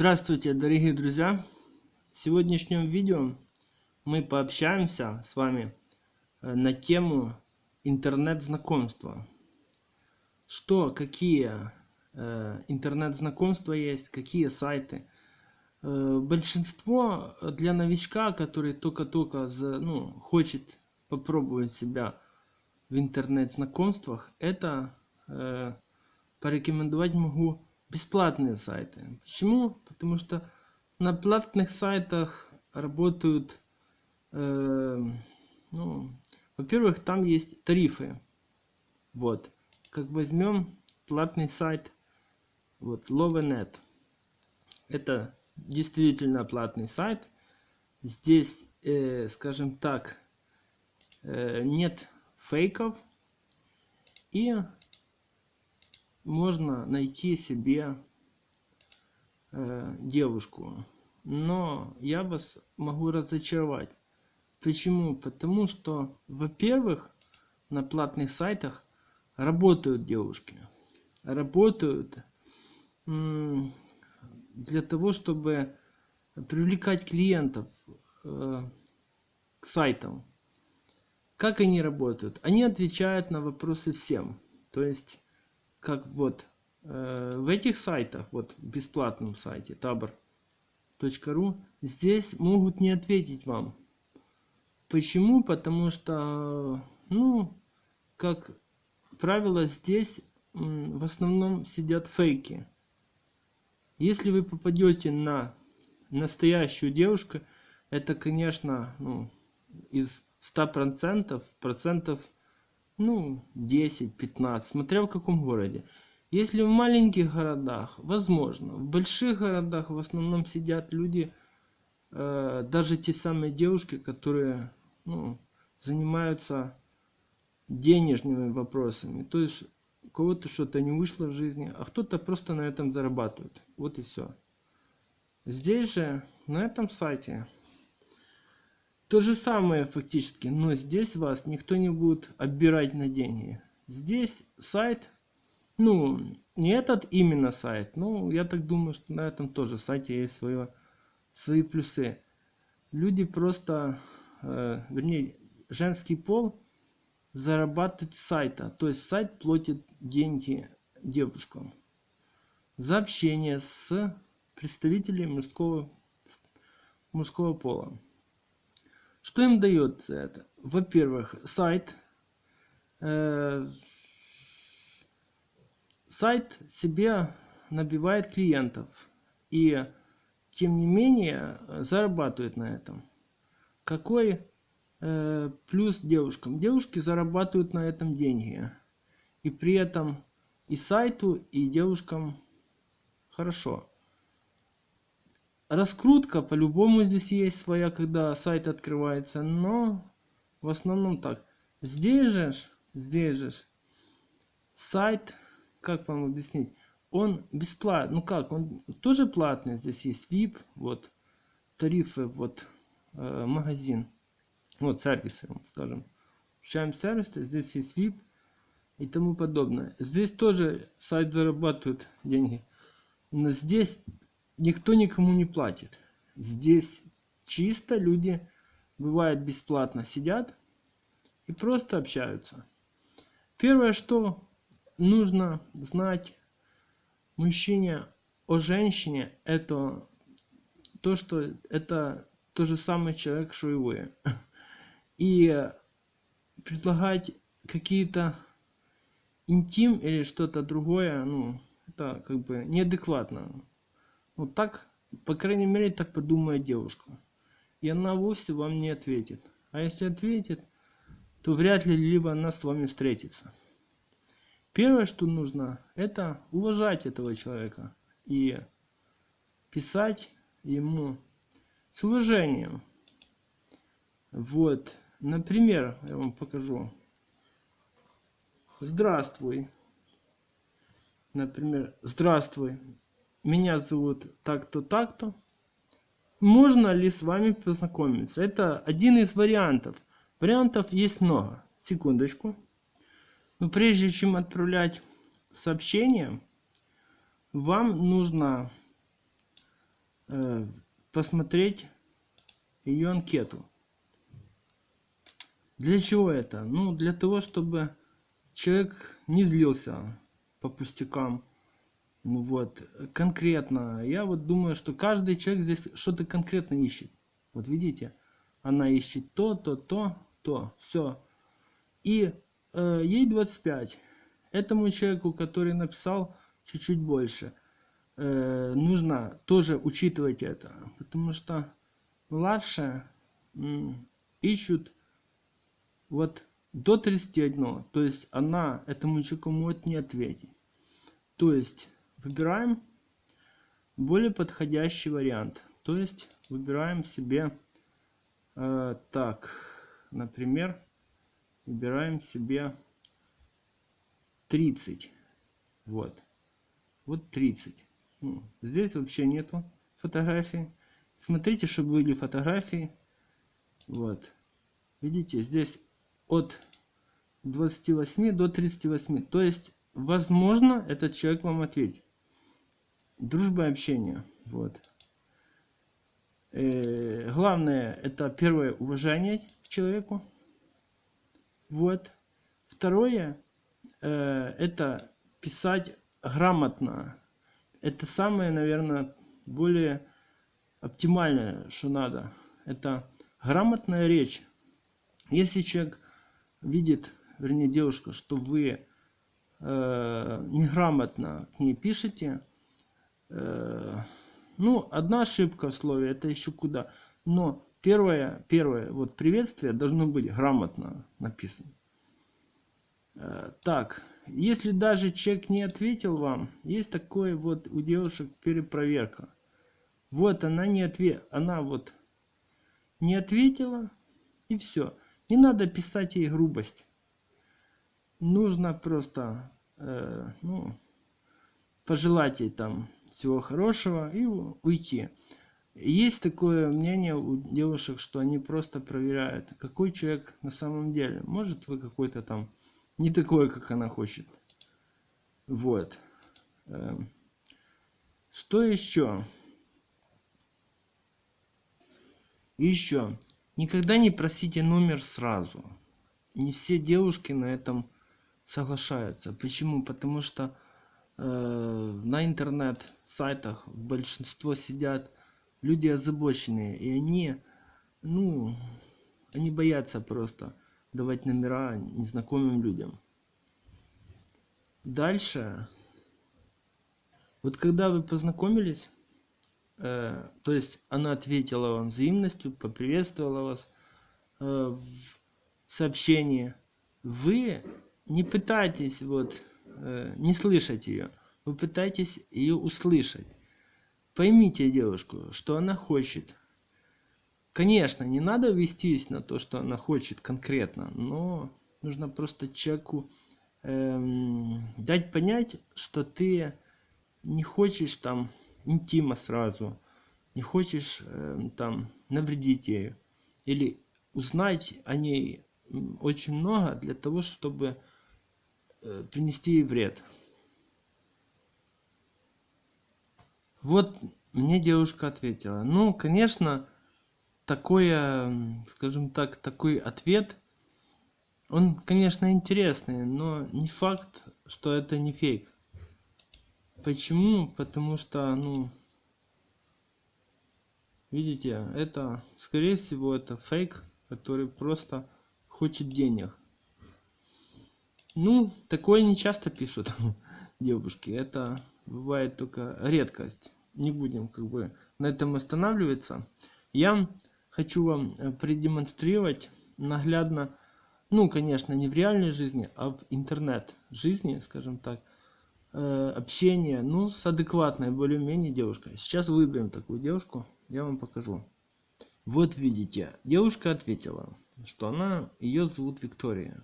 Здравствуйте, дорогие друзья! В сегодняшнем видео мы пообщаемся с вами на тему интернет-знакомства. Какие интернет-знакомства есть, какие сайты. Большинство для новичка, который только-только хочет попробовать себя в интернет-знакомствах, это порекомендовать могу бесплатные сайты. Почему? Потому что на платных сайтах работают, во-первых, там есть тарифы. Вот, как возьмем платный сайт, вот, Lovenet. Это действительно платный сайт. Здесь, скажем так, нет фейков, и можно найти себе девушку. Но я вас могу разочаровать. Почему? Потому что, во-первых, на платных сайтах работают девушки. Работают для того, чтобы привлекать клиентов к сайтам. Как они работают? Они отвечают на вопросы всем. То есть, как вот в этих сайтах, вот в бесплатном сайте tabor.ru, здесь могут не ответить вам. Почему? Потому что, как правило, здесь в основном сидят фейки. Если вы попадете на настоящую девушку, это, конечно, из 100% 10-15, смотря в каком городе. Если в маленьких городах, возможно. В больших городах в основном сидят люди, даже те самые девушки, которые занимаются денежными вопросами. То есть у кого-то что-то не вышло в жизни, а кто-то просто на этом зарабатывает. Вот и все. Здесь же, на этом сайте, то же самое фактически, но здесь вас никто не будет оббирать на деньги. Здесь сайт, не этот именно сайт, но я так думаю, что на этом тоже сайте есть свои плюсы. Люди просто, вернее, женский пол зарабатывает с сайта, то есть сайт платит деньги девушкам за общение с представителями мужского пола. Что им дает это? Во-первых, сайт себе набивает клиентов и тем не менее зарабатывает на этом. Какой плюс девушкам? Девушки зарабатывают на этом деньги. И при этом и сайту, и девушкам хорошо. Раскрутка по-любому здесь есть своя, когда сайт открывается, но в основном так. Здесь же сайт, как вам объяснить, он бесплатный. Он тоже платный. Здесь есть VIP, вот тарифы, вот магазин, вот сервисы, скажем. Включаем сервисы, здесь есть VIP и тому подобное. Здесь тоже сайт зарабатывает деньги, но здесь никто никому не платит. Здесь чисто люди, бывает, бесплатно сидят и просто общаются. Первое, что нужно знать мужчине о женщине, это то, что это тот же самый человек, что и вы. И предлагать какие-то интим или что-то другое, это как бы неадекватно. Вот так, по крайней мере, так подумает девушка. И она вовсе вам не ответит. А если ответит, то вряд ли либо она с вами встретится. Первое, что нужно, это уважать этого человека и писать ему с уважением. Вот, например, я вам покажу. Здравствуй. Например, здравствуй. Меня зовут так-то, так-то. Можно ли с вами познакомиться? Это один из вариантов. Вариантов есть много. Секундочку. Но прежде чем отправлять сообщение, вам нужно посмотреть ее анкету. Для чего это? Ну, для того, чтобы человек не злился по пустякам. Ну вот, конкретно. Я вот думаю, что каждый человек здесь что-то конкретно ищет. Вот видите, она ищет то. Все. И ей 25. Этому человеку, который написал чуть-чуть больше, нужно тоже учитывать это. Потому что младше ищут вот до 31. То есть она этому человеку может не ответить. То есть выбираем более подходящий вариант. То есть выбираем себе так, например, выбираем себе 30. Вот 30. Здесь вообще нету фотографий. Смотрите, чтобы были фотографии. Вот. Видите, здесь от 28 до 38. То есть, возможно, этот человек вам ответит. Дружба и общение. Вот. Главное, это первое, уважение к человеку. Вот. Второе, это писать грамотно. Это самое, наверное, более оптимальное, что надо. Это грамотная речь. Если человек видит, вернее девушка, что вы неграмотно к ней пишете, ну, одна ошибка в слове, это еще куда. Но первое, вот приветствие должно быть грамотно написано. Так, если даже человек не ответил вам, есть такое вот у девушек перепроверка. Вот она она вот не ответила, и все. Не надо писать ей грубость. Нужно просто пожелать ей там всего хорошего и уйти. Есть такое мнение у девушек, что они просто проверяют, какой человек на самом деле. Может, вы какой-то там не такой, как она хочет. Вот. Что еще? Еще. Никогда не просите номер сразу. Не все девушки на этом соглашаются. Почему? Потому что на интернет-сайтах большинство сидят люди озабоченные. И они боятся просто давать номера незнакомым людям. Дальше. Вот когда вы познакомились, то есть она ответила вам взаимностью, поприветствовала вас в сообщении, вы не пытайтесь не слышать ее, вы пытаетесь ее услышать. Поймите девушку, что она хочет. Конечно, не надо вестись на то, что она хочет конкретно, но нужно просто человеку дать понять, что ты не хочешь там интима сразу, не хочешь там навредить ей или узнать о ней очень много для того, чтобы принести ей вред. Вот мне девушка ответила. Ну, конечно, скажем так, такой ответ, он, конечно, интересный, но не факт, что это не фейк. Почему? Потому что, видите, это, скорее всего, это фейк, который просто хочет денег. Такое не часто пишут девушки. Это бывает только редкость. Не будем на этом останавливаться. Я хочу вам продемонстрировать наглядно, конечно, не в реальной жизни, а в интернет-жизни, скажем так, общение, с адекватной более-менее девушкой. Сейчас выберем такую девушку, я вам покажу. Вот видите, девушка ответила, что ее зовут Виктория.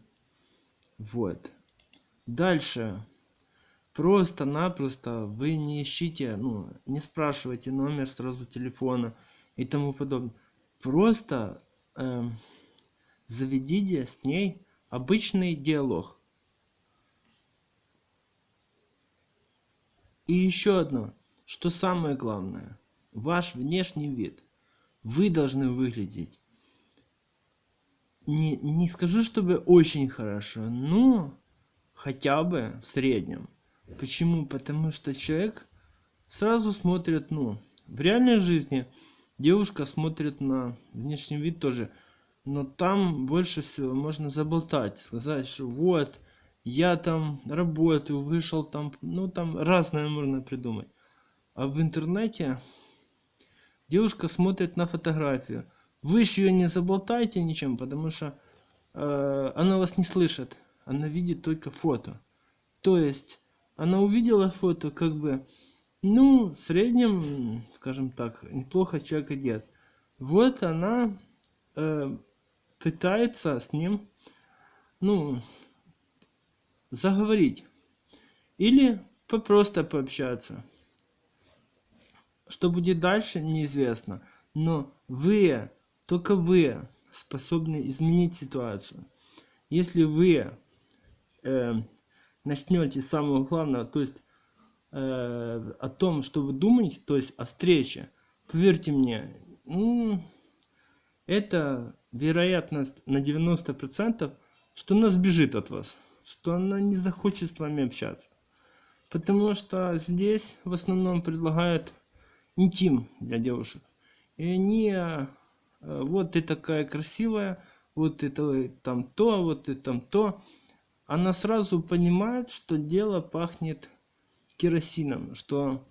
Вот. Дальше. Просто-напросто вы не ищите, не спрашивайте номер сразу телефона и тому подобное. Просто заведите с ней обычный диалог. И еще одно, что самое главное. ваш внешний вид. Вы должны выглядеть, не скажу, чтобы очень хорошо, но хотя бы в среднем. Почему? Потому что человек сразу смотрит, ну, в реальной жизни девушка смотрит на внешний вид тоже. Но там больше всего можно заболтать, сказать, что вот, я там работаю, вышел там, ну там разное можно придумать. А в интернете девушка смотрит на фотографию. Вы еще ее не заболтайте ничем, потому что она вас не слышит. Она видит только фото. То есть она увидела фото, как бы, ну, в среднем, скажем так, неплохо человек одет. Вот она пытается с ним, ну, заговорить. Или просто пообщаться. Что будет дальше, неизвестно. Но вы, только вы способны изменить ситуацию. Если вы начнете с самого главного, то есть о том, что вы думаете, то есть о встрече, поверьте мне, это вероятность на 90%, что она сбежит от вас, что она не захочет с вами общаться. Потому что здесь в основном предлагают интим для девушек. И они, вот ты такая красивая, вот это там то, вот это там то. Она сразу понимает, что дело пахнет керосином, что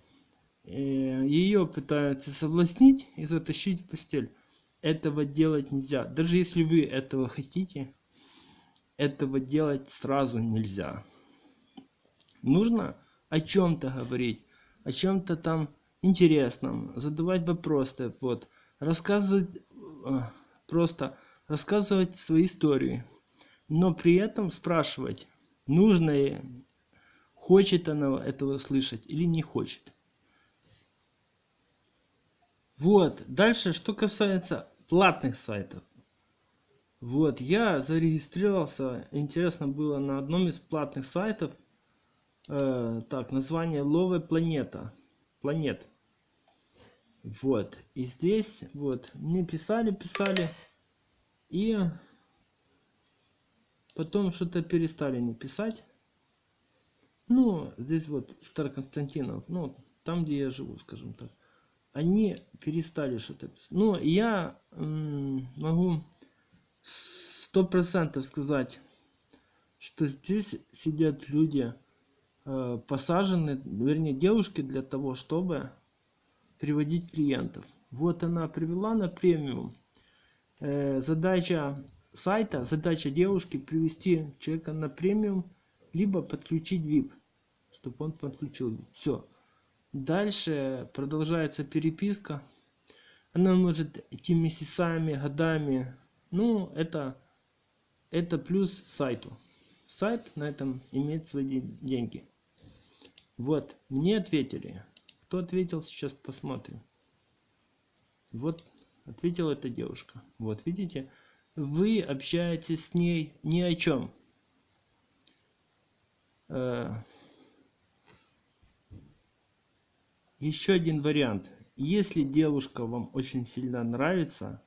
ее пытаются соблазнить и затащить в постель. Этого делать нельзя. Даже если вы этого хотите, этого делать сразу нельзя. Нужно о чем-то говорить, о чем-то там интересном, задавать вопросы, вот, рассказывать, просто рассказывать свои истории, но при этом спрашивать, нужно ли, хочет она этого слышать или не хочет. Вот, дальше, что касается платных сайтов. Вот, я зарегистрировался, интересно было, на одном из платных сайтов. Так, название Love Планет. Вот, и здесь, вот, мне писали, и потом что-то перестали не писать. Ну, здесь вот Староконстантинов, ну, там, где я живу, скажем так. Они перестали что-то писать. Ну, я могу 100% сказать, что здесь сидят люди, посажены, вернее, девушки, для того, чтобы приводить клиентов. Вот она привела на премиум. Задача сайта, задача девушки привести человека на премиум, либо подключить VIP, чтобы он подключил VIP. Все. Дальше продолжается переписка. Она может идти месяцами, годами. Ну, это плюс сайту. Сайт на этом имеет свои деньги. Вот, мне ответили. Кто ответил, сейчас посмотрим. Вот, ответила эта девушка. Вот, видите, вы общаетесь с ней ни о чем. Еще один вариант. Если девушка вам очень сильно нравится,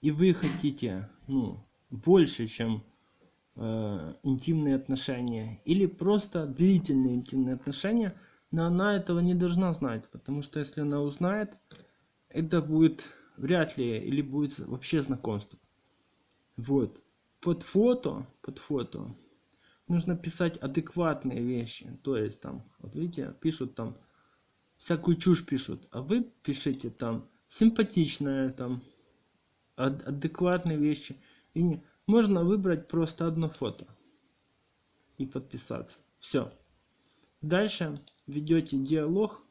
и вы хотите, ну, больше, чем интимные отношения, или просто длительные интимные отношения, но она этого не должна знать, потому что если она узнает, это будет вряд ли, или будет вообще знакомство. Вот. Под фото нужно писать адекватные вещи. То есть там, вот видите, пишут там, всякую чушь пишут, а вы пишите там симпатичное, там, адекватные вещи. И не... Можно выбрать просто одно фото и подписаться. Все. Дальше ведете диалог.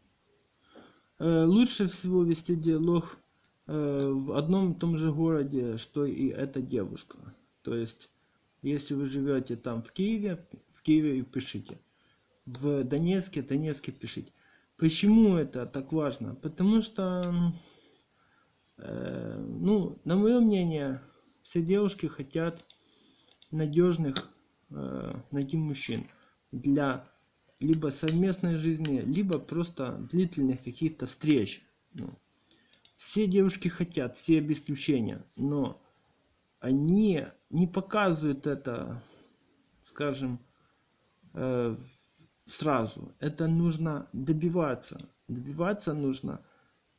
Лучше всего вести диалог в одном и том же городе, что и эта девушка. То есть, если вы живете там в Киеве и пишите. В Донецке пишите. Почему это так важно? Потому что, ну, на мое мнение, все девушки хотят надежных найти мужчин для либо совместной жизни, либо просто длительных каких-то встреч. Ну, все девушки хотят, все без исключения, но они не показывают это, скажем, сразу. Это нужно добиваться. Добиваться нужно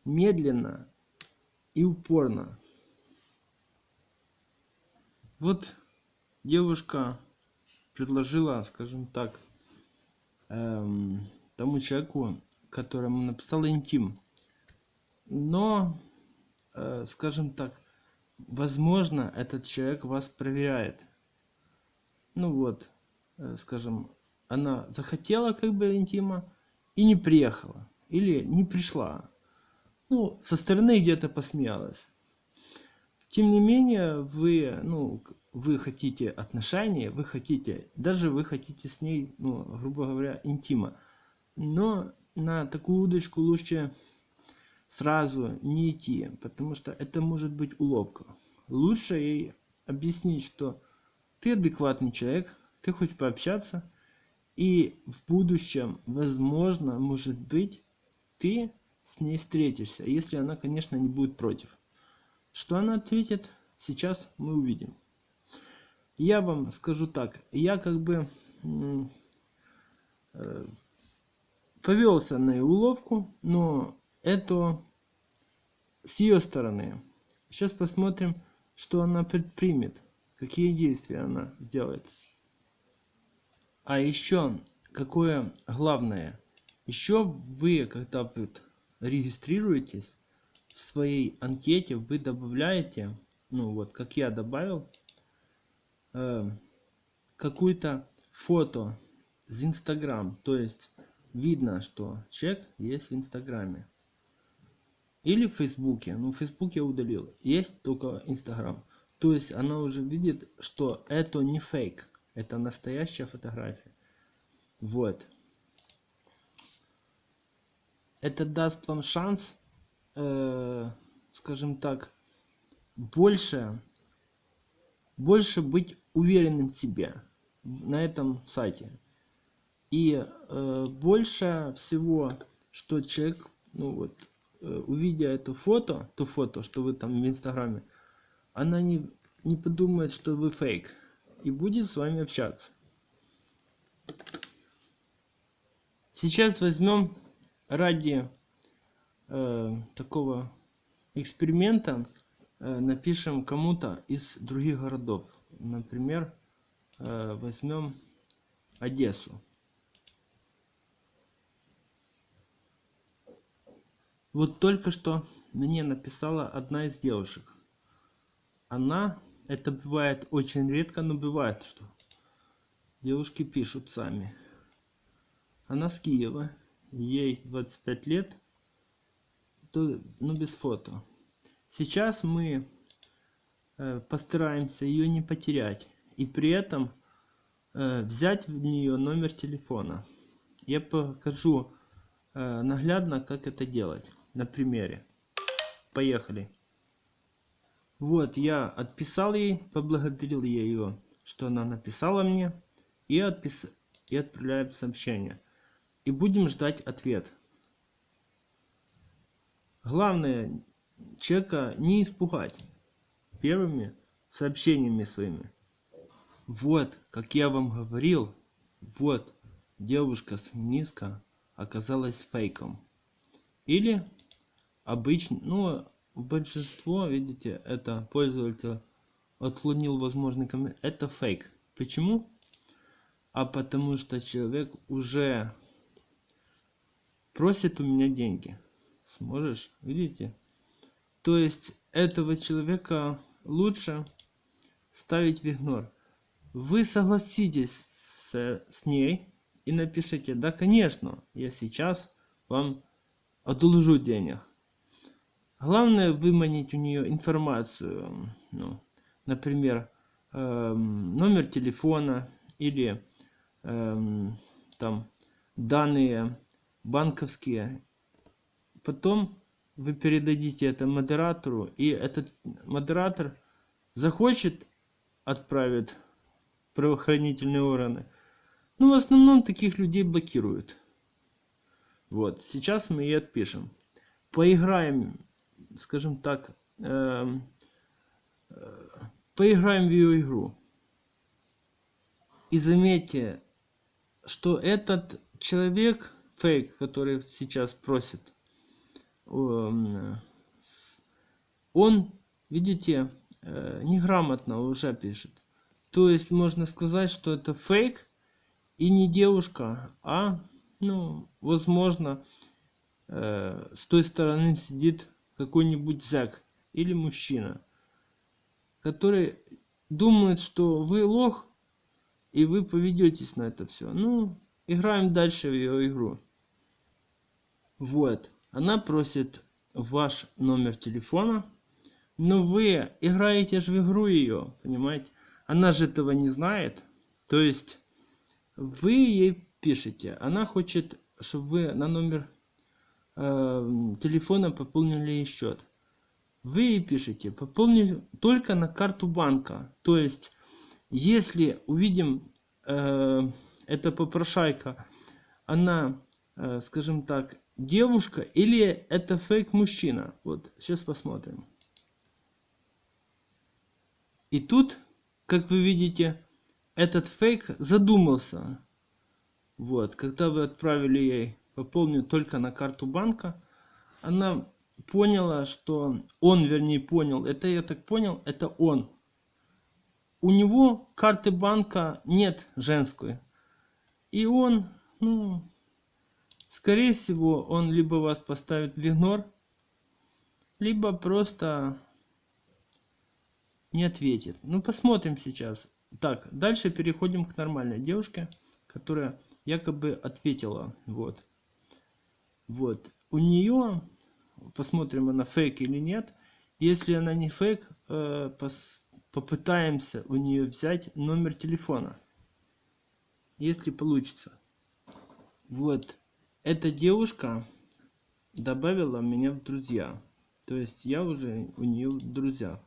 медленно и упорно. Вот девушка предложила, скажем так, тому человеку, которому написала интим. Но, скажем так, возможно, этот человек вас проверяет. Ну вот, скажем, она захотела как бы интима и не приехала. Или не пришла. Ну, со стороны где-то посмеялась. Тем не менее, вы хотите отношения, вы хотите с ней, грубо говоря, интима. Но на такую удочку лучше сразу не идти, потому что это может быть уловка. Лучше ей объяснить, что ты адекватный человек, ты хочешь пообщаться, и в будущем, возможно, может быть, ты с ней встретишься, если она, конечно, не будет против. Что она ответит, сейчас мы увидим. Я вам скажу так, я как бы повелся на ее уловку, но это с ее стороны. Сейчас посмотрим, что она предпримет, какие действия она сделает. А еще, какое главное, еще вы, когда вы регистрируетесь, в своей анкете вы добавляете, как я добавил, какое-то фото с Инстаграм. То есть видно, что человек есть в Инстаграме. Или в Фейсбуке. В Фейсбуке я удалил. Есть только Инстаграм. То есть она уже видит, что это не фейк. Это настоящая фотография. Вот. Это даст вам шанс, скажем так, больше быть уверенным в себе на этом сайте. И больше всего, что человек, увидя это фото, то фото, что вы там в Инстаграме, она не подумает, что вы фейк. И будет с вами общаться. Сейчас возьмем ради такого эксперимента, напишем кому-то из других городов. Например, возьмем Одессу. Вот только что мне написала одна из девушек. Это бывает очень редко, но бывает, что девушки пишут сами. Она с Киева, ей 25 лет, но без фото. Сейчас мы постараемся ее не потерять и при этом взять в нее номер телефона. Я покажу наглядно, как это делать на примере. Поехали. Вот, я отписал ей, поблагодарил ее, что она написала мне, и отправляет сообщение. И будем ждать ответ. Главное, человека не испугать первыми сообщениями своими. Вот, как я вам говорил, вот, девушка с Минска оказалась фейком. Или обычно, большинство, видите, это пользователь отклонил возможный комментарий. Это фейк. Почему? А потому что человек уже просит у меня деньги. Сможешь? Видите? То есть этого человека лучше ставить в игнор. Вы согласитесь с ней и напишите: да, конечно, я сейчас вам одолжу денег. Главное выманить у нее информацию, например, номер телефона или там данные банковские. Потом вы передадите это модератору, и этот модератор захочет, отправит в правоохранительные органы. В основном таких людей блокируют. Вот, сейчас мы и отпишем. поиграем, скажем так, поиграем в ее игру. И заметьте, что этот человек, фейк, который сейчас просит, он, видите, неграмотно уже пишет. То есть можно сказать, что это фейк и не девушка, а, ну, возможно, с той стороны сидит какой-нибудь зэк или мужчина, который думает, что вы лох, и вы поведетесь на это все. Ну, играем дальше в ее игру. Вот. Она просит ваш номер телефона. Но вы играете же в игру ее, понимаете? Она же этого не знает. То есть вы ей пишете. Она хочет, чтобы вы на номер телефона пополнили ей счет. Вы ей пишете, пополни только на карту банка. То есть, если увидим, эта попрошайка, она, скажем так, девушка или это фейк мужчина. Вот, сейчас посмотрим. И тут, как вы видите, этот фейк задумался. Вот, когда вы отправили ей пополнить только на карту банка, она поняла, что он, вернее, понял, это я так понял, это он. У него карты банка нет женской. И он, ну, скорее всего, он либо вас поставит в игнор, либо просто не ответит. Ну, посмотрим сейчас. Так, дальше переходим к нормальной девушке, которая якобы ответила. Вот. Вот. У нее, посмотрим, она фейк или нет. Если она не фейк, попытаемся у нее взять номер телефона. Если получится. Вот. Эта девушка добавила меня в друзья. То есть я уже у нее в друзьях.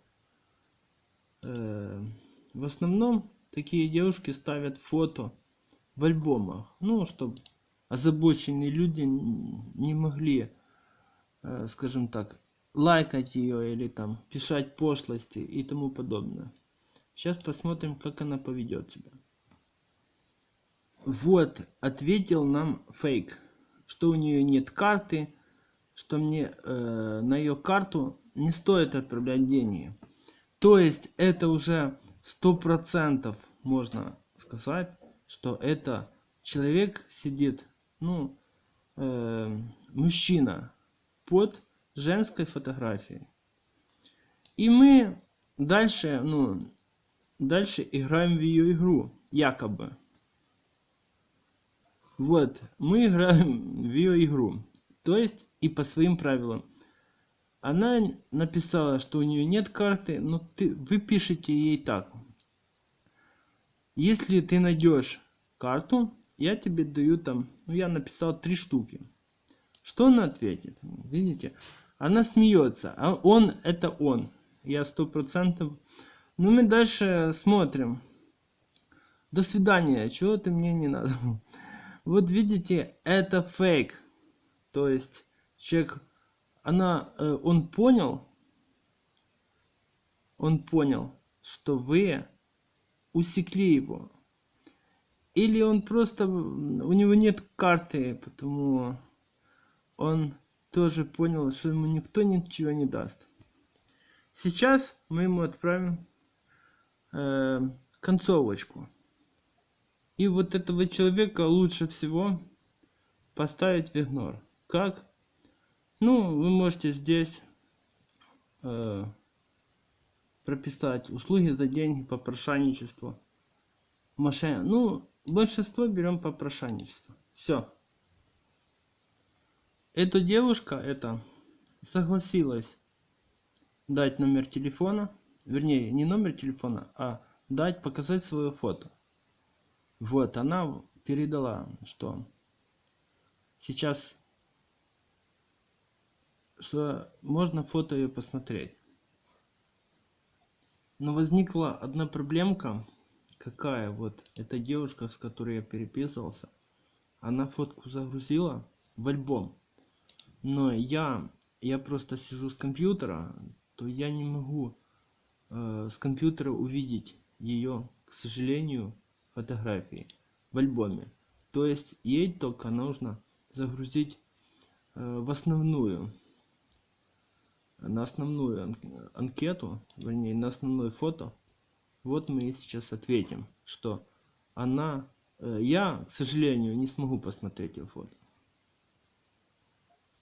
В основном такие девушки ставят фото в альбомах. Ну, чтобы озабоченные люди не могли, скажем так, лайкать ее или там писать пошлости и тому подобное. Сейчас посмотрим, как она поведет себя. Вот, ответил нам фейк, что у нее нет карты, что мне на ее карту не стоит отправлять деньги. То есть это уже 100% можно сказать, что это человек сидит, ну, мужчина под женской фотографией. И мы дальше, ну, дальше играем в ее игру, якобы. Вот, мы играем в ее игру, то есть и по своим правилам. Она написала, что у нее нет карты, но вы пишете ей так. Если ты найдешь карту, я тебе даю там, ну я написал 3 штуки. Что она ответит? Видите? Она смеется, а он это он. Я 100%. Ну мы дальше смотрим. До свидания, чего ты мне не надо. Вот видите, это фейк. То есть человек... он понял, что вы усекли его. Или он просто, у него нет карты, потому он тоже понял, что ему никто ничего не даст. Сейчас мы ему отправим концовочку. И вот этого человека лучше всего поставить в игнор. Как? Ну, вы можете здесь прописать услуги за деньги, попрошайничество. Ну, большинство берем попрошайничество. Все. Эта девушка согласилась дать номер телефона. Вернее, не номер телефона, а показать свое фото. Вот, она передала, что сейчас... что можно фото ее посмотреть. Но возникла одна проблемка. Какая? Вот эта девушка, с которой я переписывался, она фотку загрузила в альбом. Но я я просто сижу с компьютера, то я не могу с компьютера увидеть ее, к сожалению, фотографии в альбоме. То есть ей только нужно загрузить в основную, на основную анкету, вернее, на основное фото. Вот мы и сейчас ответим, что она, я, к сожалению, не смогу посмотреть ее фото.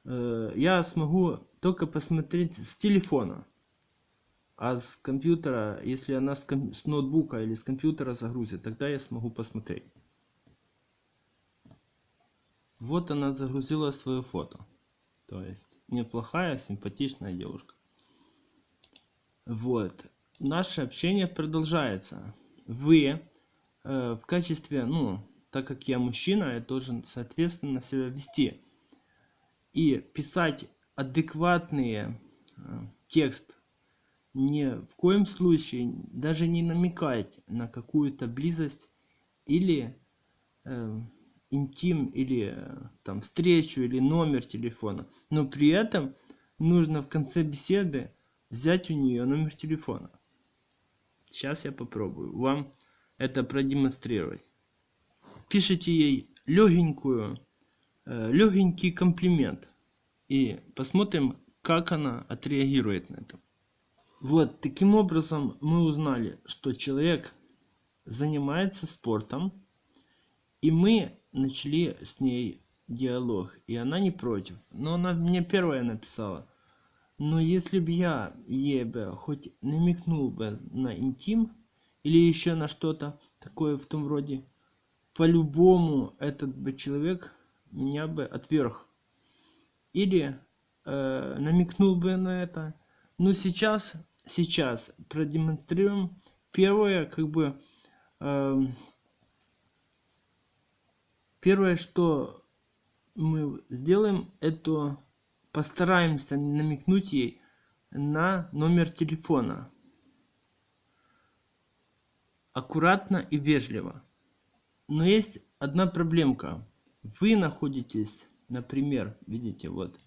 Я смогу только посмотреть с телефона. А с компьютера, если она с ноутбука или с компьютера загрузит, тогда я смогу посмотреть. Вот она загрузила свое фото. То есть неплохая, симпатичная девушка. Вот. Наше общение продолжается. Вы в качестве, так как я мужчина, я должен соответственно себя вести. И писать адекватный текст. Ни в коем случае даже не намекать на какую-то близость или интим, или там встречу, или номер телефона. Но при этом нужно в конце беседы взять у нее номер телефона. Сейчас я попробую вам это продемонстрировать. Пишите ей легенький комплимент. И посмотрим, как она отреагирует на это. Вот, таким образом мы узнали, что человек занимается спортом, и мы начали с ней диалог, и она не против. Но она мне первая написала: но если бы я ей бы хоть намекнул бы на интим, или еще на что-то такое в том роде, по-любому этот бы человек меня бы отверг. Или намекнул бы на это. Но сейчас продемонстрируем первое, первое, что мы сделаем, это постараемся намекнуть ей на номер телефона. Аккуратно и вежливо. Но есть одна проблемка. Вы находитесь, например, видите, вот,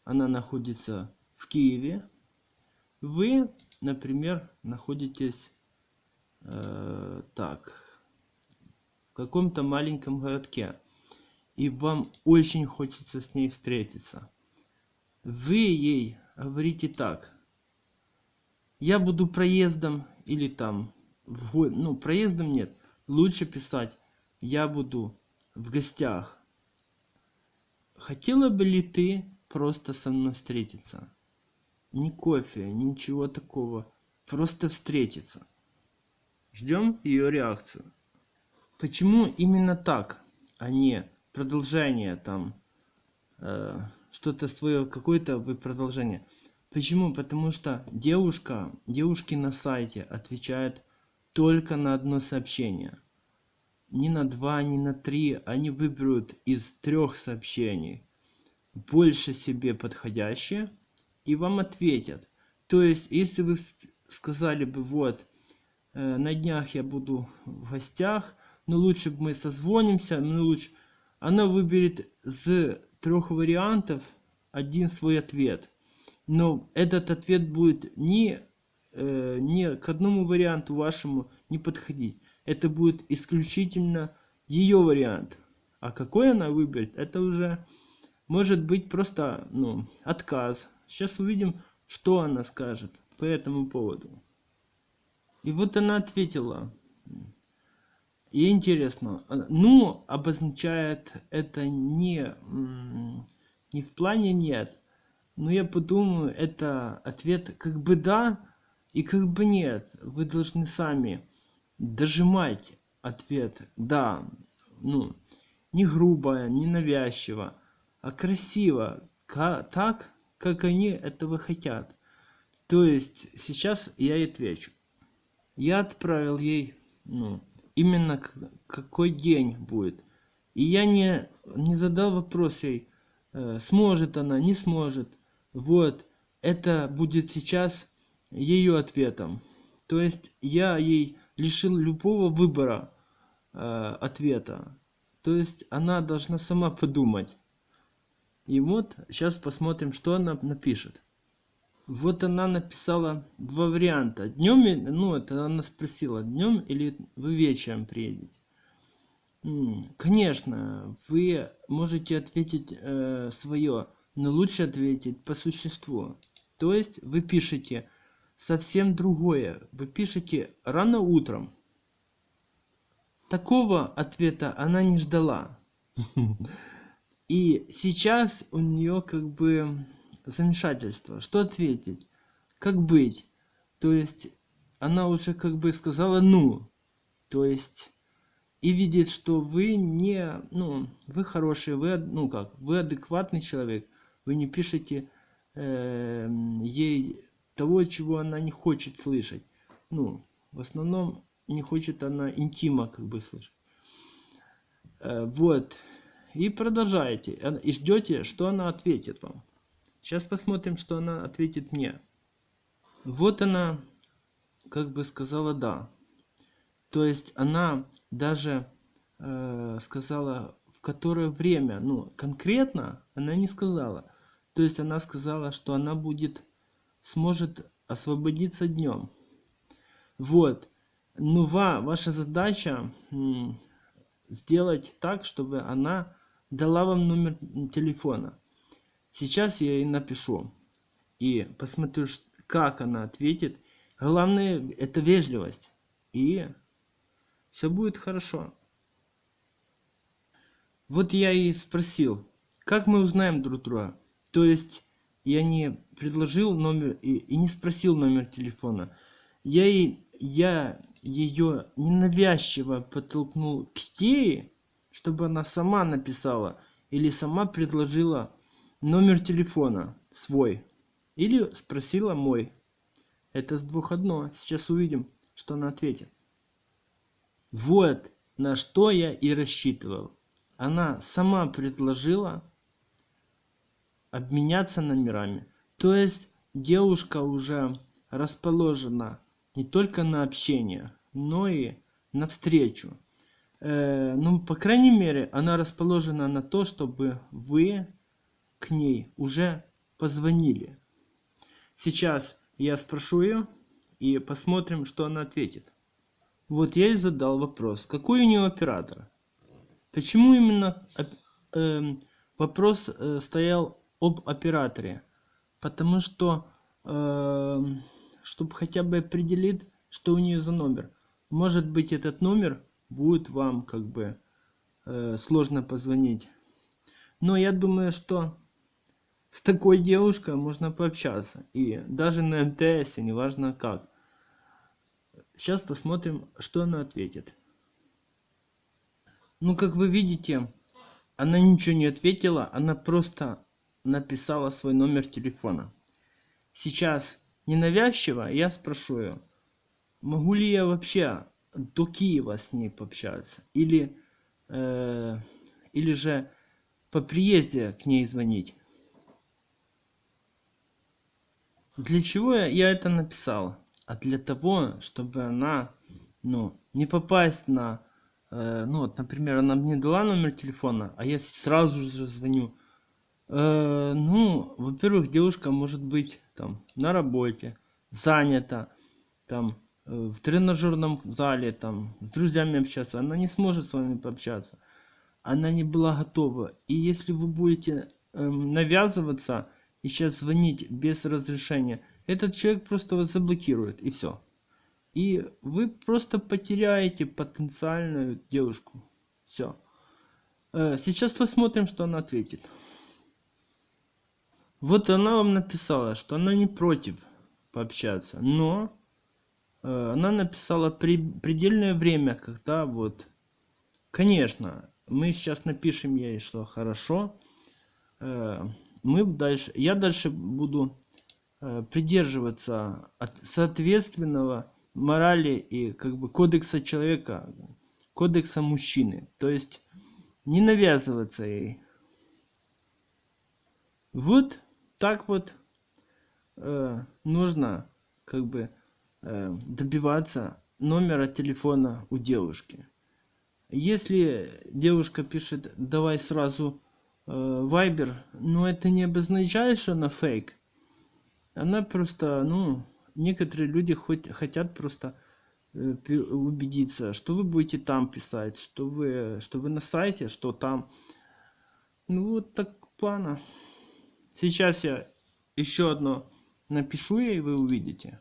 она находится в Киеве. Вы, например, находитесь в каком-то маленьком городке, и вам очень хочется с ней встретиться. Вы ей говорите так: я буду проездом, или там, проездом нет, лучше писать: я буду в гостях. Хотела бы ли ты просто со мной встретиться? Ни кофе, ничего такого. Просто встретиться. Ждем ее реакцию. Почему именно так, а не продолжение там, что-то свое, какое-то продолжение? Почему? Потому что девушки на сайте отвечают только на одно сообщение. Ни на 2, ни на 3. Они выберут из 3 сообщений больше себе подходящее и вам ответят. То есть, если вы сказали бы: вот, на днях я буду в гостях, но лучше бы мы созвонимся, она выберет из 3 вариантов один свой ответ. Но этот ответ будет ни к одному варианту вашему не подходить. Это будет исключительно ее вариант. А какой она выберет, это уже может быть просто отказ. Сейчас увидим, что она скажет по этому поводу. И вот она ответила. И интересно, обозначает это не в плане нет, но я подумаю, это ответ как бы да и как бы нет. Вы должны сами дожимать ответ да, не грубо, не навязчиво, а красиво, так, как они этого хотят. То есть сейчас я ей отвечу. Я отправил ей, именно какой день будет. И я не задал вопрос ей, сможет она, не сможет. Вот, это будет сейчас ее ответом. То есть я ей лишил любого выбора ответа. То есть она должна сама подумать. И вот сейчас посмотрим, что она напишет. Вот она написала два варианта. Днем, ну это она спросила, днем или вы вечером приедете. Конечно, вы можете ответить свое, но лучше ответить по существу. То есть вы пишете совсем другое. Вы пишете рано утром. Такого ответа она не ждала. И сейчас у нее как бы замешательство. Что ответить? Как быть? То есть она уже как бы сказала «ну». То есть и видит, что вы не, ну, вы хороший, вы, ну как, вы адекватный человек. Вы не пишете ей того, чего она не хочет слышать. Ну, в основном не хочет она интима как бы слышать. Вот. И продолжаете. И ждете, что она ответит вам. Сейчас посмотрим, что она ответит мне. Вот она как бы сказала «да». То есть она даже сказала, в которое время. Ну, конкретно она не сказала. То есть она сказала, что она сможет освободиться днем. Вот. Ну, ваша задача сделать так, чтобы она дала вам номер телефона. Сейчас я ей напишу и посмотрю, как она ответит. Главное, это вежливость. И все будет хорошо. Вот я и спросил, как мы узнаем друг друга. То есть я не предложил номер и не спросил номер телефона. Я ее ненавязчиво подтолкнул к идее, чтобы она сама написала или сама предложила номер телефона свой. Или спросила мой. Это с двух одно. Сейчас увидим, что она ответит. Вот на что я и рассчитывал. Она сама предложила обменяться номерами. То есть девушка уже расположена не только на общение, но и на встречу. Ну, по крайней мере, она расположена на то, чтобы вы к ней уже позвонили. Сейчас я спрошу ее и посмотрим, что она ответит. Вот я ей задал вопрос, какой у нее оператор? Почему именно вопрос стоял об операторе? Потому что, чтобы хотя бы определить, что у нее за номер. Может быть, этот номер будет вам как бы сложно позвонить. Но я думаю, что с такой девушкой можно пообщаться. И даже на МТС, неважно как. Сейчас посмотрим, что она ответит. Ну, как вы видите, она ничего не ответила, она просто написала свой номер телефона. Сейчас ненавязчиво я спрошу ее, могу ли я вообще до Киева с ней пообщаться, или же по приезде к ней звонить. Для чего я это написал? А для того, чтобы она, ну, не попасть на, ну вот, например, она мне дала номер телефона, а я сразу же звоню. Ну, во-первых, девушка может быть там на работе, занята, там в тренажерном зале, там с друзьями общаться, она не сможет с вами пообщаться. Она не была готова. И если вы будете навязываться и сейчас звонить без разрешения, этот человек просто вас заблокирует, и все. И вы просто потеряете потенциальную девушку. Все. Сейчас посмотрим, что она ответит. Вот она вам написала, что она не против пообщаться, но она написала предельное время, когда вот, конечно, мы сейчас напишем ей, что хорошо, я дальше буду придерживаться соответственного морали и как бы кодекса человека, кодекса мужчины, то есть не навязываться ей. Вот так вот нужно как бы добиваться номера телефона у девушки. Если девушка пишет давай сразу Viber, но это не обозначает, что она фейк. Она просто, ну, некоторые люди хотят просто убедиться, что вы будете там писать, что вы на сайте, что там. Ну вот так плана. Сейчас я еще одно напишу, и вы увидите.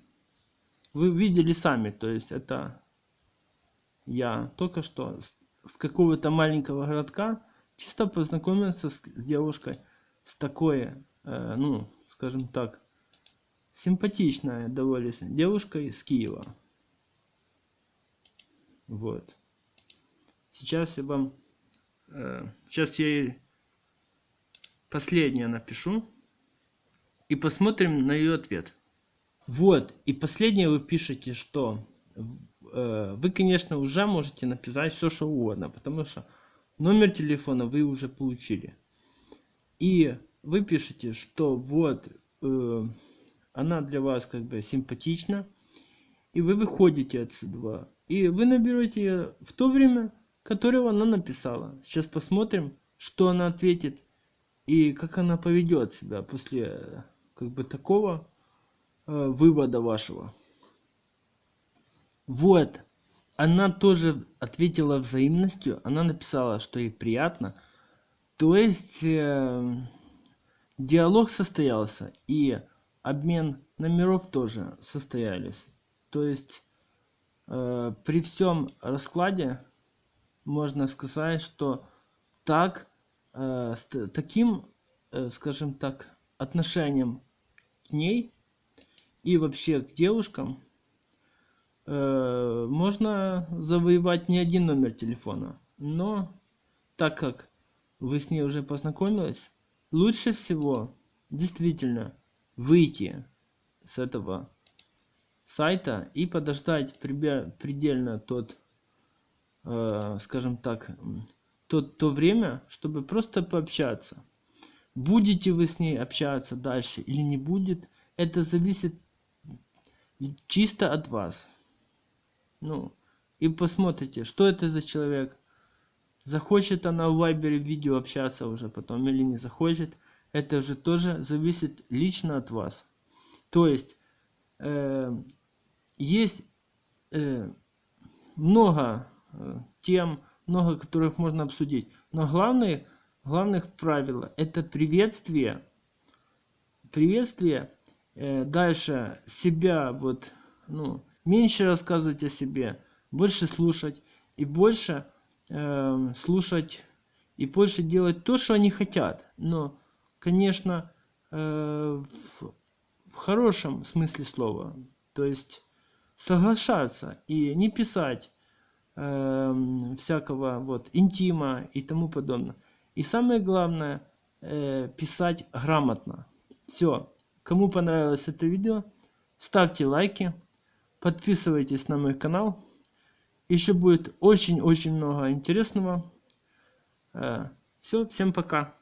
Вы видели сами, то есть это я только что с какого-то маленького городка чисто познакомился с девушкой, с такой, ну, скажем так, симпатичная довольно девушкой из Киева. Вот. Сейчас я вам, сейчас я ей последнее напишу и посмотрим на ее ответ. Вот, и последнее вы пишете, что вы, конечно, уже можете написать все, что угодно, потому что номер телефона вы уже получили. И вы пишете, что вот она для вас как бы симпатична, и вы выходите отсюда. И вы наберете ее в то время, которое она написала. Сейчас посмотрим, что она ответит и как она поведет себя после как бы такого вывода вашего. Вот, она тоже ответила взаимностью, она написала, что ей приятно. То есть диалог состоялся, и обмен номеров тоже состоялись. То есть при всем раскладе можно сказать, что так, с таким, скажем так, отношением к ней и вообще к девушкам можно завоевать не один номер телефона. Но так как вы с ней уже познакомились, лучше всего действительно выйти с этого сайта и подождать предельно тот, скажем так, то время, чтобы просто пообщаться. Будете вы с ней общаться дальше или не будет, это зависит чисто от вас. Ну, и посмотрите, что это за человек. Захочет она в Viber видео общаться уже потом или не захочет. Это уже тоже зависит лично от вас. То есть, есть много тем, много которых можно обсудить. Но главных правил это приветствие. Приветствие. Дальше себя вот, ну, меньше рассказывать о себе, больше слушать и больше слушать и больше делать то, что они хотят. Но, конечно, в хорошем смысле слова. То есть соглашаться и не писать всякого вот интима и тому подобное. И самое главное, писать грамотно. Все. Кому понравилось это видео, ставьте лайки, подписывайтесь на мой канал. Еще будет очень-очень много интересного. Все, всем пока.